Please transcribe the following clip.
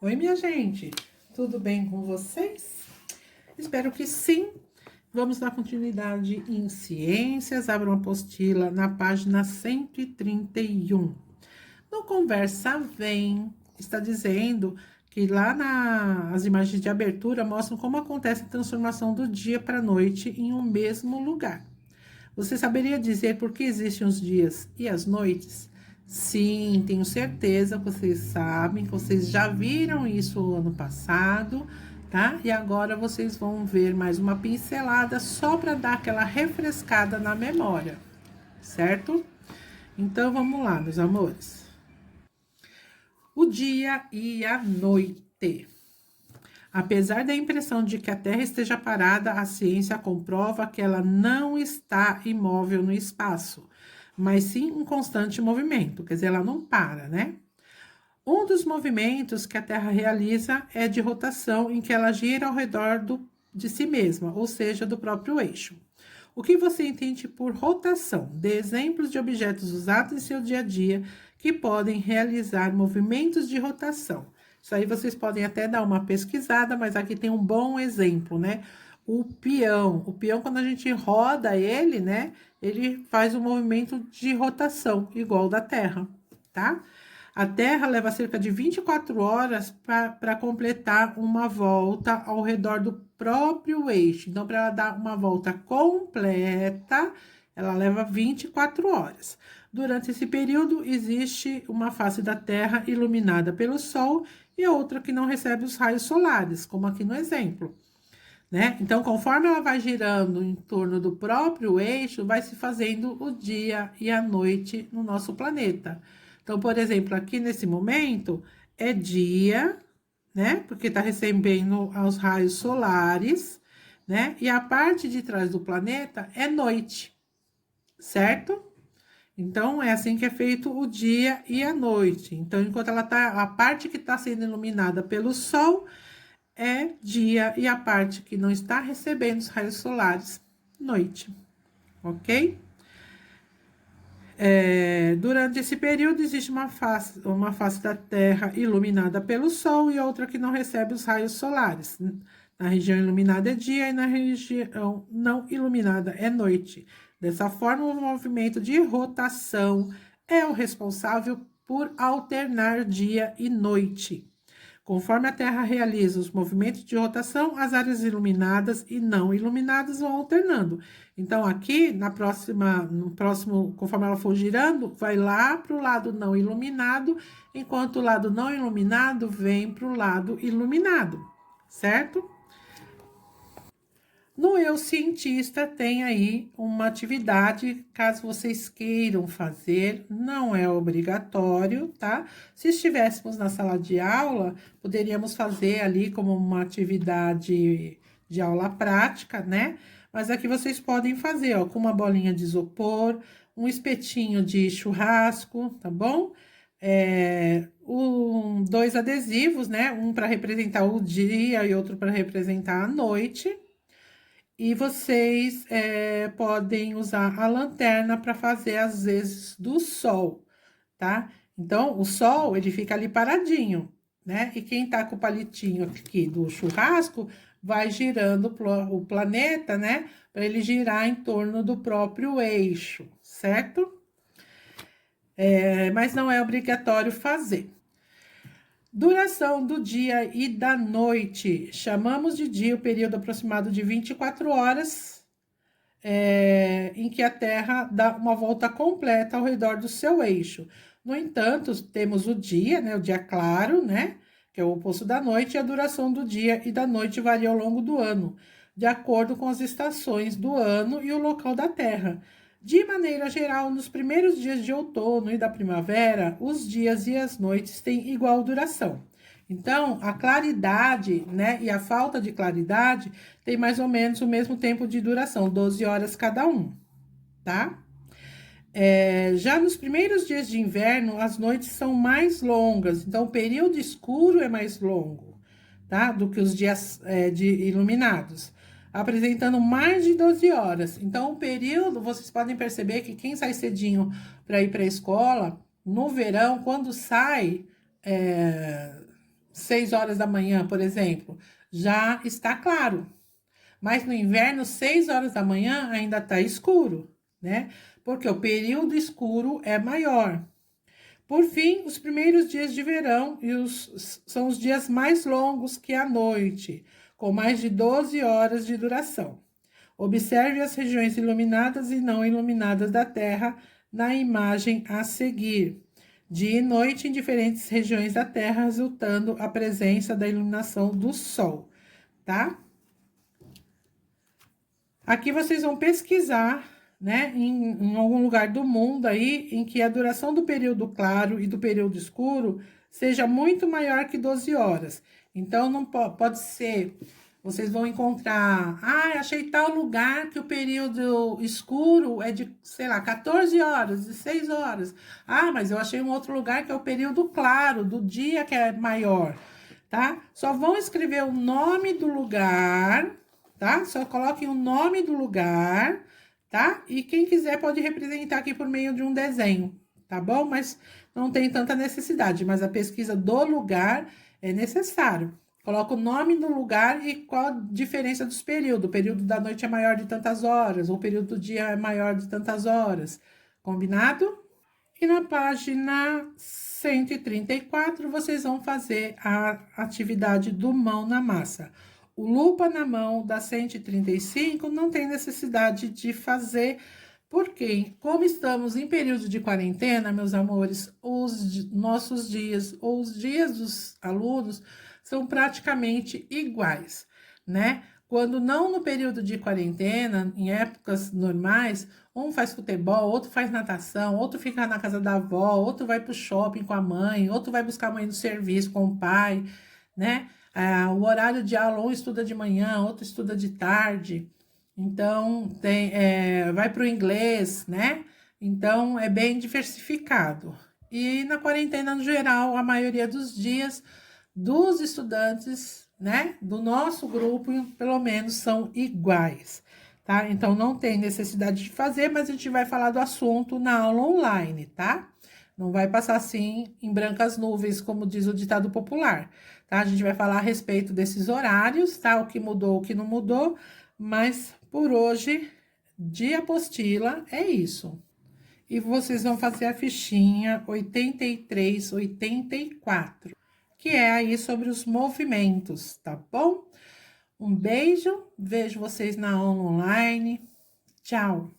Oi, minha gente, tudo bem com vocês? Espero que sim. Vamos dar continuidade em ciências. Abra uma apostila na página 131. No Conversa Vem, está dizendo que lá as imagens de abertura mostram como acontece a transformação do dia para a noite em um mesmo lugar. Você saberia dizer por que existem os dias e as noites? Sim, tenho certeza que vocês sabem, que vocês já viram isso ano passado, tá? E agora vocês vão ver mais uma pincelada só para dar aquela refrescada na memória, certo? Então vamos lá, meus amores. O dia e a noite. Apesar da impressão de que a Terra esteja parada, a ciência comprova que ela não está imóvel no espaço, mas sim em constante movimento, quer dizer, ela não para, né? Um dos movimentos que a Terra realiza é de rotação, em que ela gira ao redor de si mesma, ou seja, do próprio eixo. O que você entende por rotação? Dê exemplos de objetos usados em seu dia a dia que podem realizar movimentos de rotação. Isso aí vocês podem até dar uma pesquisada, mas aqui tem um bom exemplo, né? O peão. O peão, quando a gente roda ele, né? Ele faz um movimento de rotação, igual da Terra, tá? A Terra leva cerca de 24 horas para completar uma volta ao redor do próprio eixo. Então, para ela dar uma volta completa, ela leva 24 horas. Durante esse período, existe uma face da Terra iluminada pelo Sol e outra que não recebe os raios solares, como aqui no exemplo, né? Então, conforme ela vai girando em torno do próprio eixo, vai se fazendo o dia e a noite no nosso planeta. Então, por exemplo, aqui nesse momento é dia, né? Porque está recebendo os raios solares, né? E a parte de trás do planeta é noite, certo? Então, é assim que é feito o dia e a noite. Então, enquanto ela tá, a parte que está sendo iluminada pelo sol é dia e a parte que não está recebendo os raios solares, noite, ok? Durante esse período, existe uma face da Terra iluminada pelo Sol e outra que não recebe os raios solares. Na região iluminada é dia e na região não iluminada é noite. Dessa forma, o movimento de rotação é o responsável por alternar dia e noite. Conforme a Terra realiza os movimentos de rotação, as áreas iluminadas e não iluminadas vão alternando. Então, aqui, no próximo, conforme ela for girando, vai lá para o lado não iluminado, enquanto o lado não iluminado vem para o lado iluminado, certo? No Eu Cientista tem aí uma atividade, caso vocês queiram fazer, não é obrigatório, tá? Se estivéssemos na sala de aula, poderíamos fazer ali como uma atividade de aula prática, né? Mas aqui vocês podem fazer, ó, com uma bolinha de isopor, um espetinho de churrasco, tá bom? Dois adesivos, né? Um para representar o dia e outro para representar a noite. E vocês podem usar a lanterna para fazer às vezes do sol, tá? Então, o sol, ele fica ali paradinho, né? E quem tá com o palitinho aqui do churrasco vai girando o planeta, né? Para ele girar em torno do próprio eixo, certo? Mas não é obrigatório fazer. Duração do dia e da noite. Chamamos de dia o período aproximado de 24 horas, em que a Terra dá uma volta completa ao redor do seu eixo. No entanto, temos o dia, né, o dia claro, né, que é o oposto da noite, e a duração do dia e da noite varia ao longo do ano, de acordo com as estações do ano e o local da Terra. De maneira geral, nos primeiros dias de outono e da primavera, os dias e as noites têm igual duração. Então, a claridade, né, e a falta de claridade tem mais ou menos o mesmo tempo de duração, 12 horas cada um, tá? Já nos primeiros dias de inverno, as noites são mais longas, então o período escuro é mais longo, tá? Do que os dias iluminados, apresentando mais de 12 horas. Então, o período, vocês podem perceber que quem sai cedinho para ir para a escola, no verão, quando sai, 6 horas da manhã, por exemplo, já está claro. Mas no inverno, 6 horas da manhã ainda está escuro, né? Porque o período escuro é maior. Por fim, os primeiros dias de verão são os dias mais longos que a noite, com mais de 12 horas de duração. Observe as regiões iluminadas e não iluminadas da Terra na imagem a seguir. Dia e noite em diferentes regiões da Terra, resultando a presença da iluminação do Sol, tá? Aqui vocês vão pesquisar, né, em algum lugar do mundo aí, em que a duração do período claro e do período escuro seja muito maior que 12 horas. Então, não pode ser, vocês vão encontrar, achei tal lugar que o período escuro é de, sei lá, 14 horas, 16 horas. Mas eu achei um outro lugar que é o período claro, do dia que é maior, tá? Só vão escrever o nome do lugar, tá? Só coloquem o nome do lugar, tá? E quem quiser pode representar aqui por meio de um desenho, tá bom? Mas não tem tanta necessidade, mas a pesquisa do lugar é necessário. Coloca o nome do lugar e qual a diferença dos períodos. O período da noite é maior de tantas horas, ou o período do dia é maior de tantas horas. Combinado? E na página 134, vocês vão fazer a atividade do mão na massa. O lupa na mão da 135 não tem necessidade de fazer, porque, como estamos em período de quarentena, meus amores, os nossos dias, ou os dias dos alunos, são praticamente iguais, né? Quando não no período de quarentena, em épocas normais, um faz futebol, outro faz natação, outro fica na casa da avó, outro vai para o shopping com a mãe, outro vai buscar a mãe no serviço com o pai, né? O horário de aula, um estuda de manhã, outro estuda de tarde. Então, vai para o inglês, né? Então, é bem diversificado. E na quarentena, no geral, a maioria dos dias dos estudantes, né, do nosso grupo, pelo menos, são iguais, tá? Então, não tem necessidade de fazer, mas a gente vai falar do assunto na aula online, tá? Não vai passar assim em brancas nuvens, como diz o ditado popular, tá? A gente vai falar a respeito desses horários, tá? O que mudou, o que não mudou, mas por hoje, de apostila, é isso. E vocês vão fazer a fichinha 83, 84, que é aí sobre os movimentos, tá bom? Um beijo, vejo vocês na aula online. Tchau!